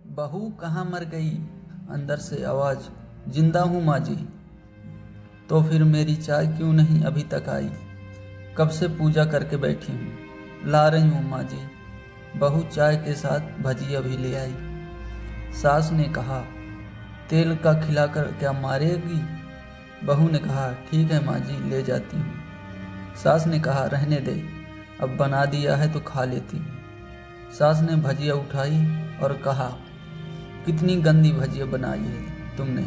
बहू कहाँ मर गई? अंदर से आवाज़, जिंदा हूँ माँ जी। तो फिर मेरी चाय क्यों नहीं अभी तक आई? कब से पूजा करके बैठी हूँ, ला रही हूँ माँ जी। बहू चाय के साथ भजिया भी ले आई। सास ने कहा, तेल का खिलाकर क्या मारेगी? बहू ने कहा, ठीक है माँ जी, ले जाती हूँ। सास ने कहा, रहने दे, अब बना दिया है तो खा लेती हूँ। सास ने भजिया उठाई और कहा, कितनी गंदी भजिया बनाई है तुमने।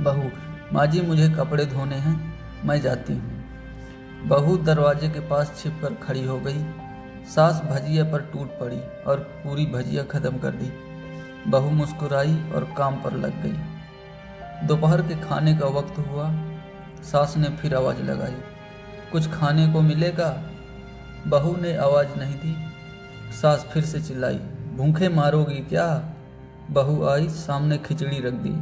बहू, माँ जी मुझे कपड़े धोने हैं, मैं जाती हूँ। बहू दरवाजे के पास छिपकर खड़ी हो गई। सास भजिया पर टूट पड़ी और पूरी भजिया खत्म कर दी। बहू मुस्कुराई और काम पर लग गई। दोपहर के खाने का वक्त हुआ। सास ने फिर आवाज़ लगाई, कुछ खाने को मिलेगा? बहू ने आवाज़ नहीं दी। सास फिर से चिल्लाई, भूखे मारोगी क्या? बहू आई, सामने खिचड़ी रख दी।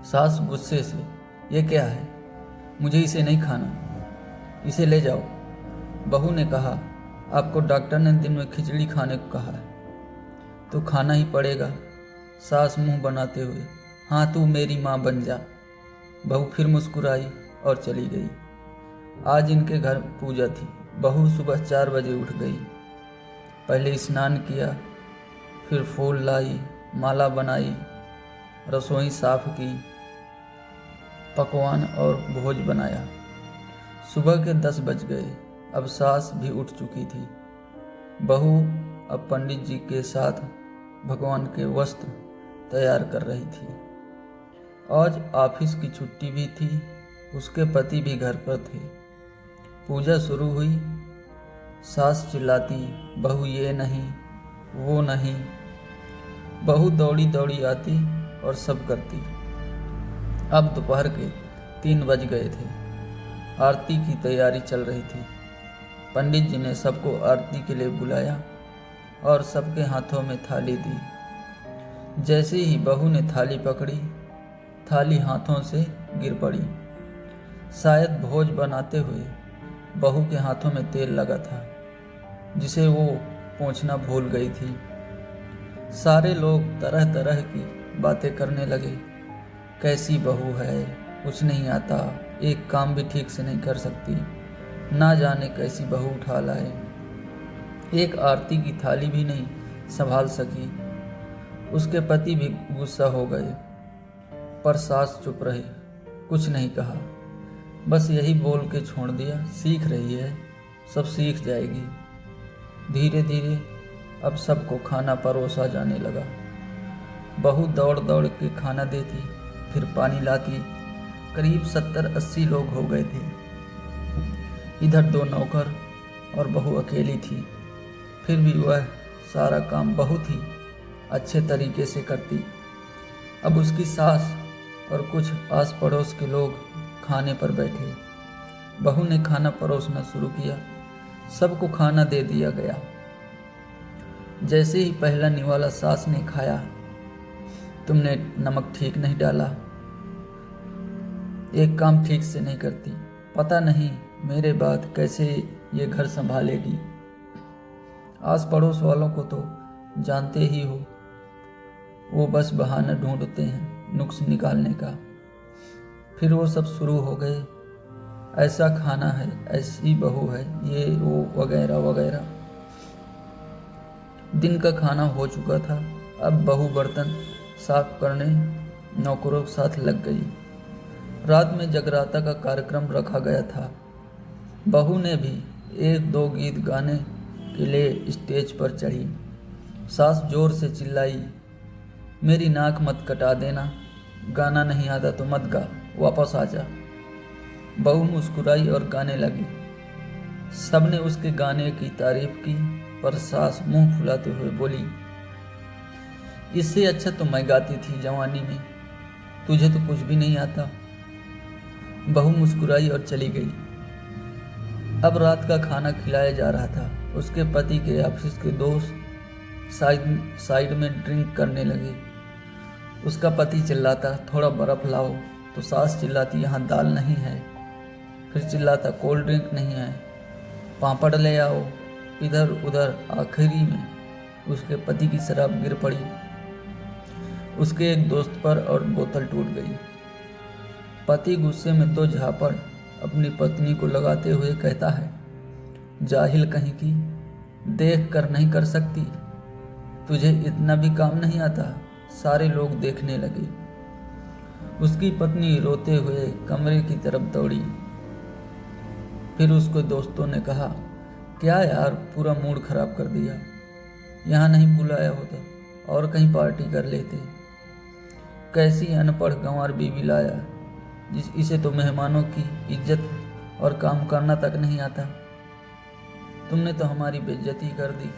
सास गुस्से से, ये क्या है? मुझे इसे नहीं खाना, इसे ले जाओ। बहू ने कहा, आपको डॉक्टर ने दिन में खिचड़ी खाने को कहा है तो खाना ही पड़ेगा। सास मुंह बनाते हुए, हाँ तू मेरी माँ बन जा। बहू फिर मुस्कुराई और चली गई। आज इनके घर पूजा थी। बहू सुबह 4 बजे उठ गई। पहले स्नान किया, फिर फूल लाई, माला बनाई, रसोई साफ की, पकवान और भोज बनाया। सुबह के 10 बज गए। अब सास भी उठ चुकी थी। बहू अब पंडित जी के साथ भगवान के वस्त्र तैयार कर रही थी। आज ऑफिस की छुट्टी भी थी। उसके पति भी घर पर थे। पूजा शुरू हुई। सास चिल्लाती, बहू ये नहीं, वो नहीं। बहू दौड़ी दौड़ी आती और सब करती। अब दोपहर के 3 बज गए थे। आरती की तैयारी चल रही थी। पंडित जी ने सबको आरती के लिए बुलाया और सबके हाथों में थाली दी। जैसे ही बहू ने थाली पकड़ी, थाली हाथों से गिर पड़ी। शायद भोज बनाते हुए बहू के हाथों में तेल लगा था, जिसे वो पोंछना भूल गई थी। सारे लोग तरह तरह की बातें करने लगे। कैसी बहू है, कुछ नहीं आता, एक काम भी ठीक से नहीं कर सकती, ना जाने कैसी बहू उठा लाए, एक आरती की थाली भी नहीं संभाल सकी। उसके पति भी गुस्सा हो गए, पर सास चुप रही, कुछ नहीं कहा, बस यही बोल के छोड़ दिया, सीख रही है, सब सीख जाएगी। धीरे धीरे अब सबको खाना परोसा जाने लगा। बहू दौड़ दौड़ के खाना देती, फिर पानी लाती। करीब 70-80 लोग हो गए थे। इधर 2 नौकर और बहू अकेली थी। फिर भी वह सारा काम बहुत ही अच्छे तरीके से करती। अब उसकी सास और कुछ आस पड़ोस के लोग खाने पर बैठे। बहू ने खाना परोसना शुरू किया। सबको खाना दे दिया गया। जैसे ही पहला निवाला सास ने खाया, तुमने नमक ठीक नहीं डाला, एक काम ठीक से नहीं करती, पता नहीं मेरे बाद कैसे ये घर संभालेगी। आस पड़ोस वालों को तो जानते ही हो, वो बस बहाना ढूंढते हैं नुक्स निकालने का। फिर वो सब शुरू हो गए, ऐसा खाना है, ऐसी बहू है, ये वो वगैरह वगैरह। दिन का खाना हो चुका था। अब बहू बर्तन साफ करने नौकरों के साथ लग गई। रात में जगराता का कार्यक्रम रखा गया था। बहू ने भी 1-2 गीत गाने के लिए स्टेज पर चढ़ी। सास जोर से चिल्लाई, मेरी नाक मत कटा देना, गाना नहीं आता तो मत गा, वापस आ जा। बहू मुस्कुराई और गाने लगी। सबने उसके गाने की तारीफ की, पर सास मुंह फुलाते हुए बोली, इससे अच्छा तो मैं गाती थी जवानी में, तुझे तो कुछ भी नहीं आता। बहू मुस्कुराई और चली गई। अब रात का खाना खिलाया जा रहा था। उसके पति के ऑफिस के दोस्त साइड में ड्रिंक करने लगे। उसका पति चिल्लाता, थोड़ा बर्फ लाओ, तो सास चिल्लाती, यहाँ दाल नहीं है। फिर चिल्लाता, कोल्ड ड्रिंक नहीं है, पापड़ ले आओ। इधर उधर आखिरी में उसके पति की शराब गिर पड़ी उसके एक दोस्त पर और बोतल टूट गई। पति गुस्से में दो झापड़ अपनी पत्नी को लगाते हुए कहता है, जाहिल कहीं की, देख कर नहीं कर सकती, तुझे इतना भी काम नहीं आता। सारे लोग देखने लगे। उसकी पत्नी रोते हुए कमरे की तरफ दौड़ी। फिर उसके दोस्तों ने कहा, क्या यार, पूरा मूड खराब कर दिया। यहाँ नहीं बुलाया होता और कहीं पार्टी कर लेते। कैसी अनपढ़ गंवार बीवी लाया, इसे तो मेहमानों की इज्जत और काम करना तक नहीं आता। तुमने तो हमारी बेइज्जती कर दी।